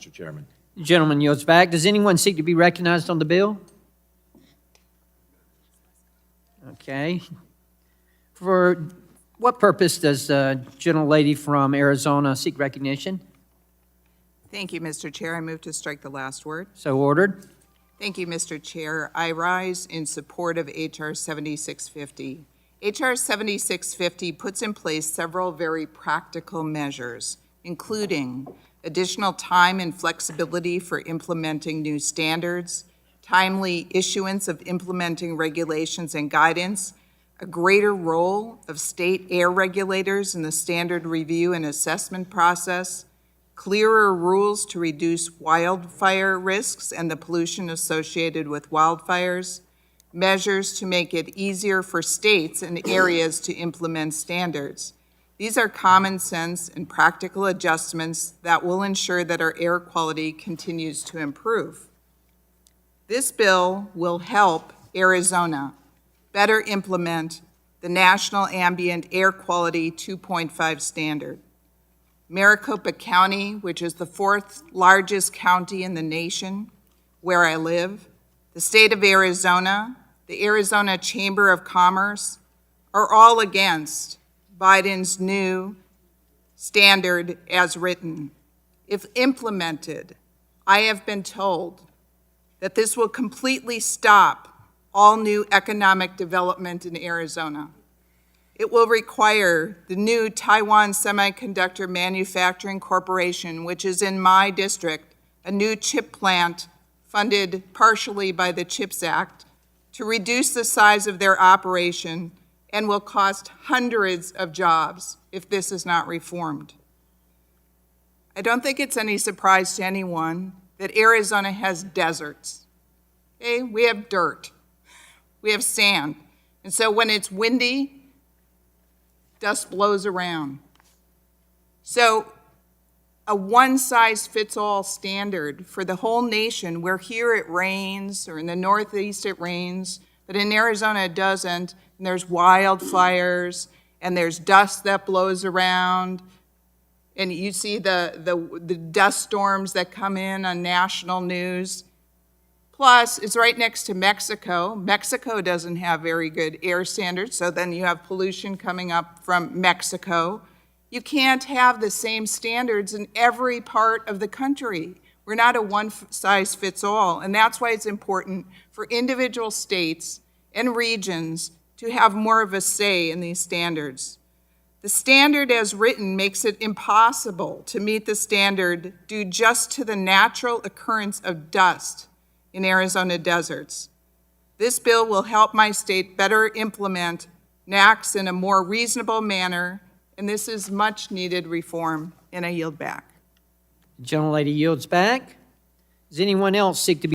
Mr. Chairman. The gentleman yields back. Does anyone seek to be recognized on the bill? Okay. For what purpose does the gentlelady from Arizona seek recognition? Thank you, Mr. Chair. I move to strike the last word. So ordered. Thank you, Mr. Chair. I rise in support of H.R. 7650. H.R. 7650 puts in place several very practical measures, including additional time and flexibility for implementing new standards, timely issuance of implementing regulations and guidance, a greater role of state air regulators in the standard review and assessment process, clearer rules to reduce wildfire risks and the pollution associated with wildfires, measures to make it easier for states and areas to implement standards. These are common sense and practical adjustments that will ensure that our air quality continues to improve. This bill will help Arizona better implement the National Ambient Air Quality 2.5 standard. Maricopa County, which is the fourth largest county in the nation where I live, the state of Arizona, the Arizona Chamber of Commerce, are all against Biden's new standard as written. If implemented, I have been told that this will completely stop all new economic development in Arizona. It will require the new Taiwan Semiconductor Manufacturing Corporation, which is in my district, a new chip plant funded partially by the CHIPS Act, to reduce the size of their operation and will cost hundreds of jobs if this is not reformed. I don't think it's any surprise to anyone that Arizona has deserts. Okay? We have dirt, we have sand, and so when it's windy, dust blows around. So a one-size-fits-all standard for the whole nation, where here it rains, or in the Northeast it rains, but in Arizona it doesn't, and there's wildfires, and there's dust that blows around, and you see the dust storms that come in on national news. Plus, it's right next to Mexico. Mexico doesn't have very good air standards, so then you have pollution coming up from Mexico. You can't have the same standards in every part of the country. We're not a one-size-fits-all, and that's why it's important for individual states and regions to have more of a say in these standards. The standard as written makes it impossible to meet the standard due just to the natural occurrence of dust in Arizona deserts. This bill will help my state better implement NAAQS in a more reasonable manner, and this is much needed reform, and I yield back. The gentlelady yields back. Does anyone else seek to be